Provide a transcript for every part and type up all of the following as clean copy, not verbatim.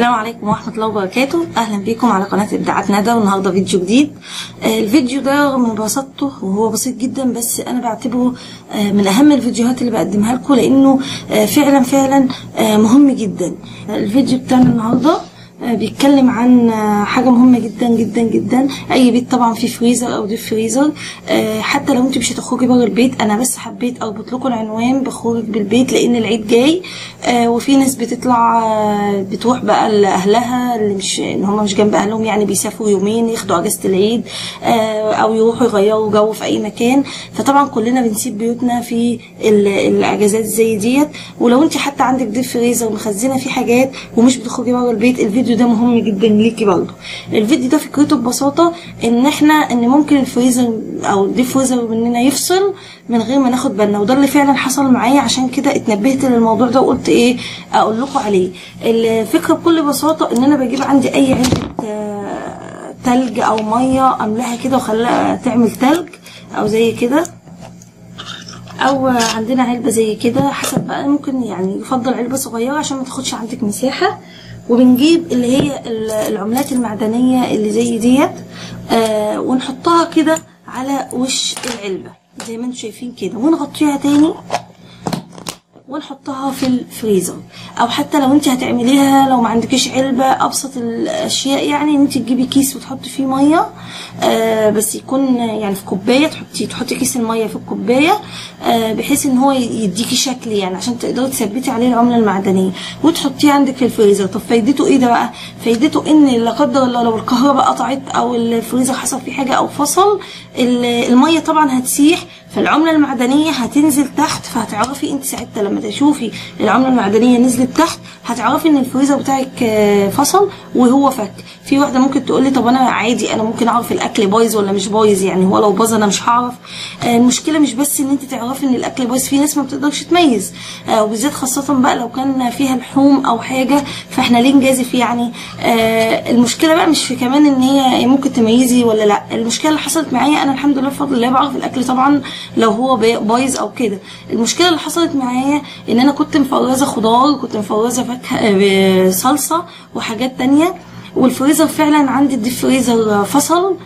السلام عليكم ورحمة الله وبركاته. أهلا بكم على قناة إبداعات ندى، والنهاردة فيديو جديد. الفيديو ده من بساطته وهو بسيط جدا، بس أنا بعتبره من أهم الفيديوهات اللي بقدمها لكم، لأنه فعلا مهم جدا. الفيديو بتاعنا النهاردة بيتكلم عن حاجة مهمة جدا جدا جدا. اي بيت طبعا فيه فريزر او ديب فريزر، حتى لو انت مش هتخرجي بره البيت. انا بس حبيت اربط لكم العنوان بخروج بالبيت، لان العيد جاي وفي ناس بتطلع بتروح بقى لاهلها اللي مش ان هم مش جنب اهلهم، يعني بيسافروا يومين ياخدوا اجازة العيد، او يروحوا يغيروا جو في اي مكان. فطبعا كلنا بنسيب بيوتنا في الاجازات زي ديت. ولو انت حتى عندك ديب فريزر ومخزنه فيه حاجات ومش بتخرجي بره البيت، الفيديو ده مهم جدا ليكي برضه. الفيديو ده فكرته ببساطه ان ممكن الفريزر او الديب فريزر مننا يفصل من غير ما ناخد بالنا، وده اللي فعلا حصل معايا. عشان كده اتنبهت للموضوع ده وقلت ايه اقول لكم عليه. الفكره بكل بساطه ان انا بجيب عندي اي علبه تلج او ميه، املاها كده وخليها تعمل تلج او زي كده، او عندنا علبه زي كده حسب بقى. ممكن يعني يفضل علبه صغيره عشان ما تاخدش عندك مساحه. وبنجيب اللي هي العملات المعدنيه اللي زي ديت، ونحطها كده على وش العلبه زي ما انتم شايفين كده، ونغطيها تاني ونحطها في الفريزر. او حتى لو انت هتعمليها لو ما عندكيش علبه، ابسط الاشياء يعني ان انت تجيبي كيس وتحطي فيه ميه، بس يكون يعني في كوبايه، تحطي كيس الميه في الكوبايه، بحيث ان هو يديكي شكل يعني عشان تقدري تثبتي عليه العمله المعدنيه وتحطيه عندك في الفريزر. طب فايدته ايه ده بقى؟ فايدته ان لا قدر الله لو الكهرباء قطعت او الفريزر حصل فيه حاجه او فصل، الميه طبعا هتسيح، فالعمله المعدنيه هتنزل تحت. فهتعرفي انت ساعتها لما تشوفي العمله المعدنيه نزلت تحت، هتعرفي ان الفريزر بتاعك فصل وهو فك. في واحده ممكن تقول لي طب انا عادي، انا ممكن اعرف الاكل بايظ ولا مش بايظ، يعني هو لو باظ انا مش هعرف. المشكله مش بس ان انت تعرفي ان الاكل بايظ، في ناس ما بتقدرش تميز، وبالذات خاصه بقى لو كان فيها لحوم او حاجه، فاحنا ليه نجازف يعني. المشكله بقى مش في كمان ان هي ممكن تميزي ولا لا. المشكله اللي حصلت معايا انا الحمد لله بفضل الله بعرف الاكل طبعا لو هو بايظ او كده. المشكله اللي حصلت معايا ان انا كنت مفرزه خضار، كنت مفرزه فاكهه صلصه وحاجات تانية، والفريزر فعلا عندي الديب فريزر فصل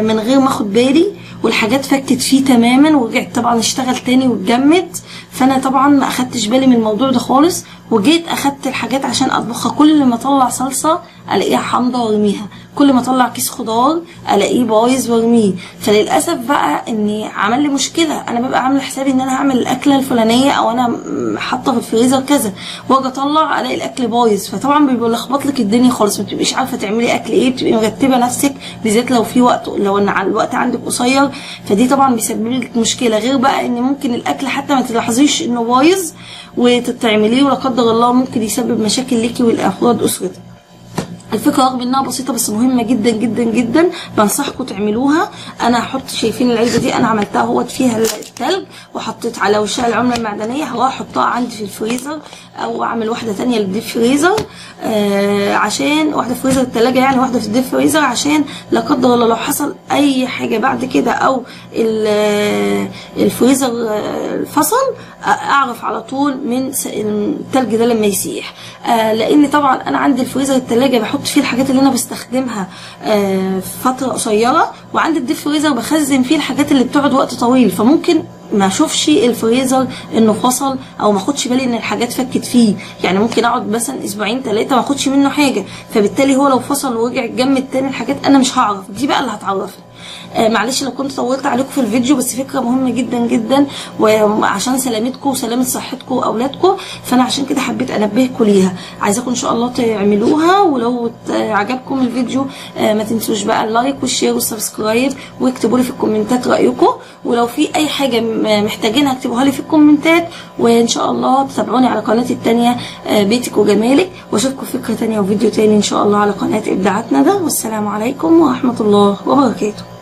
من غير ما اخد بالي، والحاجات فكت فيه تماما ورجعت طبعا اشتغل تاني واتجمد. فانا طبعا ما اخدتش بالي من الموضوع ده خالص، وجيت اخدت الحاجات عشان اطبخها. كل ما اطلع صلصه الاقيها حامضه وارميها، كل ما اطلع كيس خضار الاقيه بايظ وارميه. فللاسف بقى اني عمل لي مشكله. انا ببقى عامله حسابي ان انا هعمل الاكله الفلانيه او انا حاطه في الفريزر كذا، واجي اطلع الاقي الاكل بايظ. فطبعا بيبقى لخبط لك الدنيا خالص، ما بتبقيش عارفه تعملي اكل ايه، بتبقي مرتبه نفسك، بالذات لو في وقت، لو ان الوقت عندك قصير. فدي طبعا بيسبب لك مشكله. غير بقى ان ممكن الاكل حتى ما تلاحظيش انه بايظ وتتعمليه، ولا قدر الله ممكن يسبب مشاكل ليكي ولافراد اسرتك. الفكره رغم انها بسيطه بس مهمه جدا جدا جدا، بنصحكم تعملوها. انا هحط، شايفين العلبه دي انا عملتها اهوت فيها التلج وحطيت على وشها العمله المعدنيه، هروح احطها عندي في الفريزر او اعمل واحده ثانيه للديب فريزر، عشان واحده في فريزر الثلاجه يعني، واحده في الديب فريزر، عشان لا قدر الله لو حصل اي حاجه بعد كده او الفريزر فصل، اعرف على طول من التلج ده لما يسيح. لان طبعا انا عندي الفريزر الثلاجه بحط فيه الحاجات اللي انا بستخدمها فتره قصيره، وعندي الديب فريزر بخزن فيه الحاجات اللي بتقعد وقت طويل، فممكن ما اشوفش الفريزر انه فصل او ما اخدش بالي ان الحاجات فكت فيه. يعني ممكن اقعد مثلا اسبوعين 3 ما اخدش منه حاجه، فبالتالي هو لو فصل ورجع اتجمد تاني الحاجات انا مش هعرف. دي بقى اللي هتعرفني. معلش لو كنت طولت عليكم في الفيديو، بس فكره مهمه جدا جدا وعشان سلامتكم وسلامه صحتكم واولادكم، فانا عشان كده حبيت انبهكم ليها. عايزاكم ان شاء الله تعملوها. ولو عجبكم الفيديو ما تنسوش بقى اللايك والشير والسبسكرايب، واكتبوا لي في الكومنتات رايكم. ولو في اي حاجه محتاجينها اكتبوها لي في الكومنتات، وان شاء الله تتابعوني على قناتي الثانيه بيتك وجمالك، واشوفكم في فكره ثانيه وفيديو ثاني ان شاء الله على قناه ابداعات ندى. والسلام عليكم ورحمه الله وبركاته.